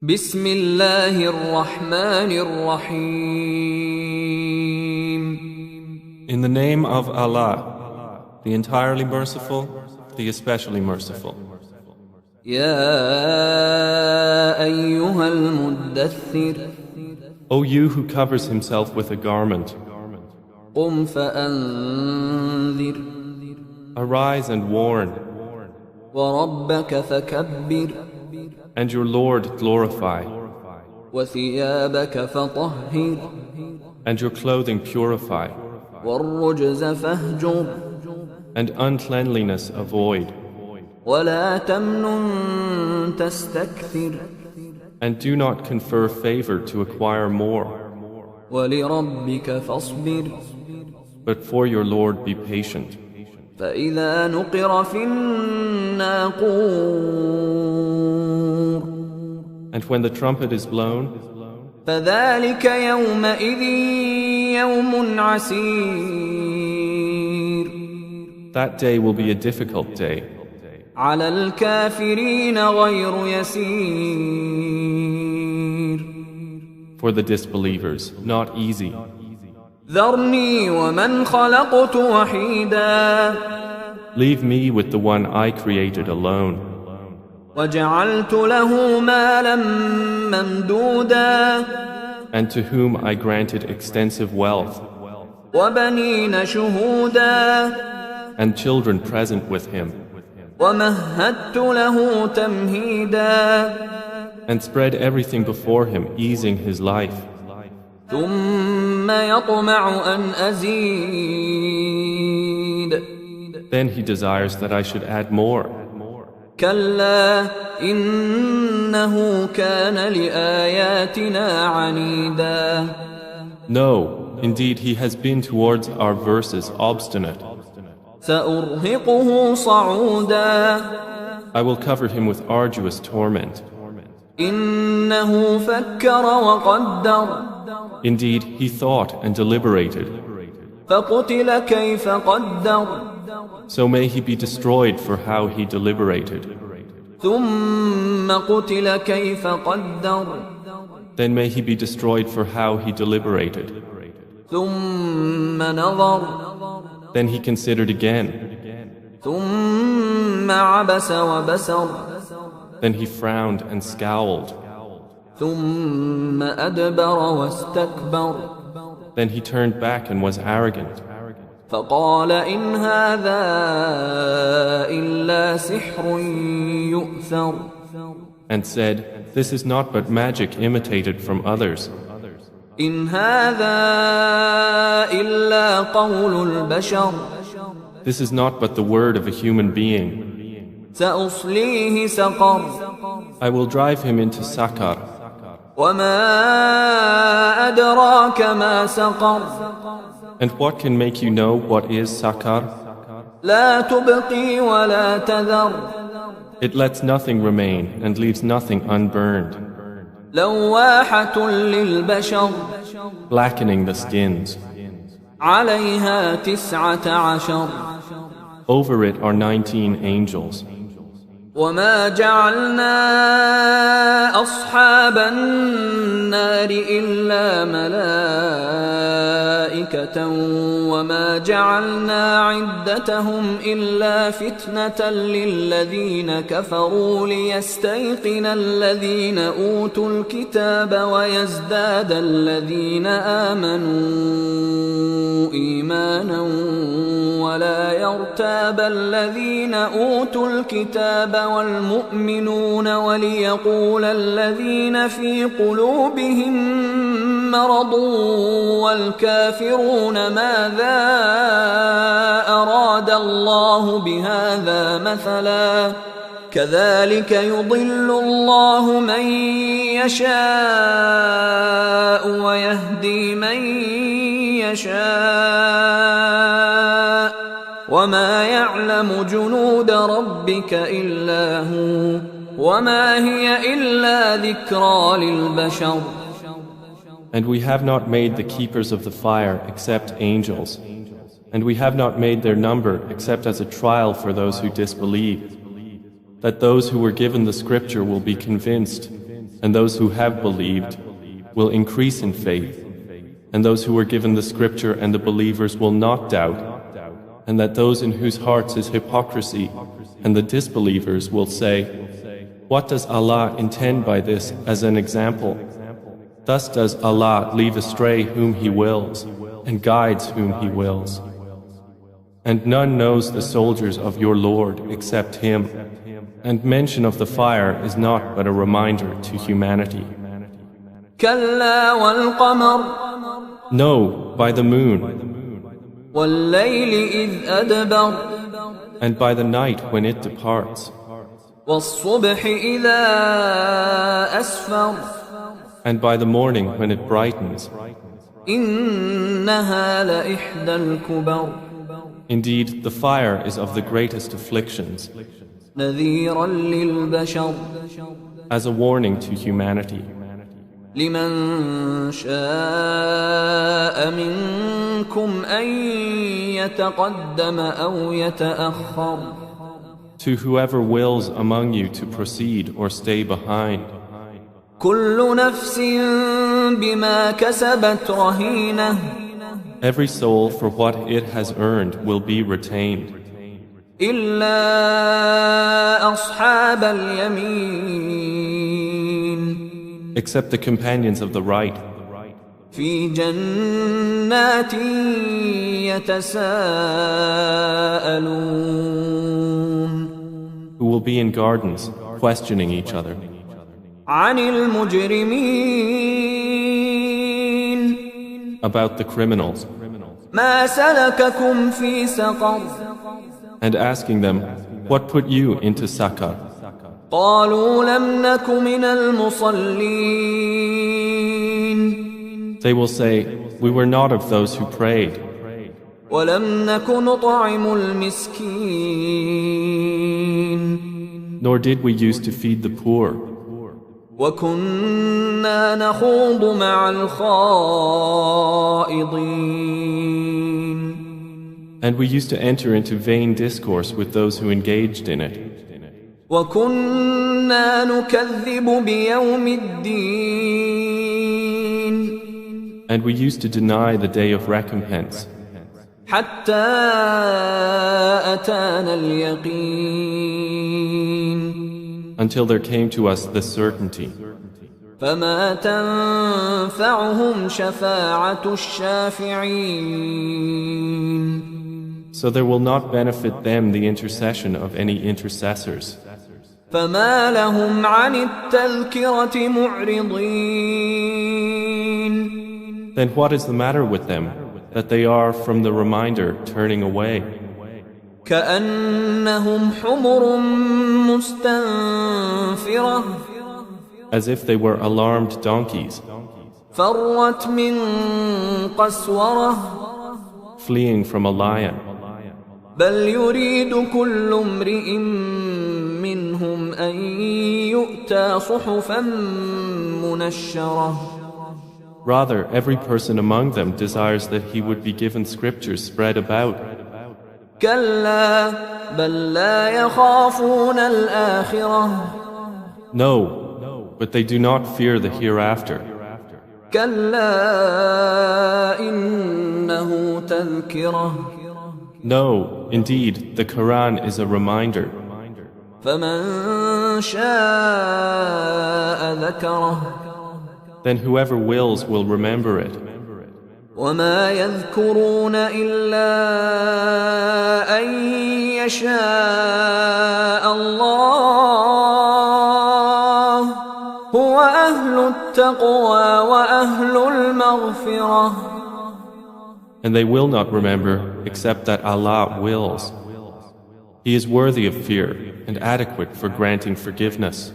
بسم الله الرحمن الرحيم. In the name of Allah, the entirely merciful, the especially merciful. يا أيها المدثر O you who covers himself with a garment, قم فأنذر arise and warn, وربك فكبر and your Lord glorify, وثيابك فطهر and your clothing purify, والرجز فاهجر and uncleanliness avoid, ولا تمنن تستكثر and do not confer favor to acquire more, ولربك فاصبر but for your Lord be patient. فإذا نقر في الناقور And when the trumpet is blown, فذلك يومئذ يوم عسير that day will be a difficult day, على الكافرين غير يسير for the disbelievers, not easy. ذرني ومن خلقت وحيدا Leave me with the one I created alone, وجعلت له مالا ممدودا and to whom I granted extensive wealth, وبنين شهودا and children present with him, ومهدت له تمهيدا and spread everything before him, easing his life. ثم يطمع أن أزيد Then he desires that I should add more. كلا إنه كان لآياتنا عنيدا No, indeed he has been towards our verses obstinate. سأرهقه صعودا I will cover him with arduous torment. إنه فكر وقدر Indeed, he thought and deliberated. فقتل كيف قدر So may he be destroyed for how he deliberated. ثم قتل كيف قدر Then may he be destroyed for how he deliberated. ثم نظر Then he considered again. ثم عبس وبسر Then he frowned and scowled. ثم أدبر واستكبر Then he turned back and was arrogant. فقال إن هذا إلا سحر يؤثر And said, This is not but magic imitated from others. إن هذا إلا قول البشر This is not but the word of a human being. سأصليه سقر I will drive him into Sakar. وما أدراك ما سقر And what can make you know what is Sakar? لا تبقي ولا تذر It lets nothing remain and leaves nothing unburned, لواحة للبشر blackening the skins. عليها 19 Over it are 19 angels. وما جعلنا أصحاب النار إلا ملائكة وما جعلنا عدتهم إلا فتنة للذين كفروا ليستيقن الذين أوتوا الكتاب ويزداد الذين آمنوا إيمانا ولا يرتاب الذين أوتوا الكتاب والمؤمنون وليقول الذين في قلوبهم مرض والكافرون ماذا أراد الله بهذا مثلا كذلك يضل الله من يشاء ويهدي من يشاء وما يعلم جنود ربك إلا هو وما هي إلا ذكرى للبشر And we have not made the keepers of the fire except angels, and we have not made their number except as a trial for those who disbelieve, that those who were given the scripture will be convinced, and those who have believed will increase in faith, and those who were given the scripture and the believers will not doubt, and that those in whose hearts is hypocrisy and the disbelievers will say, "What does Allah intend by this as an example?" Thus does Allah leave astray whom He wills and guides whom He wills. And none knows the soldiers of your Lord except Him, and mention of the fire is not but a reminder to humanity. كلا والقمر No, by the moon, والليل إذ أدبر and by the night when it departs, والصبح إذا أسفر and by the morning when it brightens. إنها لإحدى الكبر Indeed, the fire is of the greatest afflictions, نذيرا للبشر as a warning to humanity. لمن شاء منكم أن يتقدم أو يتأخر To whoever wills among you to proceed or stay behind. كل نفس بما كسبت رهينة Every soul for what it has earned will be retained, إلا أصحاب اليمين except the companions of the right, في جنات يتساءلون who will be in gardens, questioning each other. عن المجرمين About the criminals, ما سلككم في سقر and asking them, what put you into Sakar? قالوا لم نك من المصلين They will say, we were not of those who prayed, ولم نك نطعم المسكين nor did we use to feed the poor, وكنا نخوض مع الخائضين and we used to enter into vain discourse with those who engaged in it, وكنا نكذب بيوم الدين and we used to deny the day of recompense, حتى أتانا اليقين until there came to us the certainty. فما تنفعهم شفاعة الشافعين So there will not benefit them the intercession of any intercessors. فما لهم عن التذكرة معرضين Then what is the matter with them, that they are from the reminder turning away, كأنهم حمر مستنفرة as if they were alarmed donkeys, فرت من قسورة fleeing from a lion? بل يريد كل امرئ منهم أن يؤتى صحفا منشرة Rather, every person among them desires that he would be given scriptures spread about. كلا بل لا يخافون الآخرة No, but they do not fear the hereafter. كلا إنه تذكرة No, indeed, the Quran is a reminder. فمن شاء ذكره Then whoever wills will remember it. وما يذكرون إلا أن يشاء الله هو أهل التقوى وأهل المغفرة And they will not remember except that Allah wills. He is worthy of fear and adequate for granting forgiveness.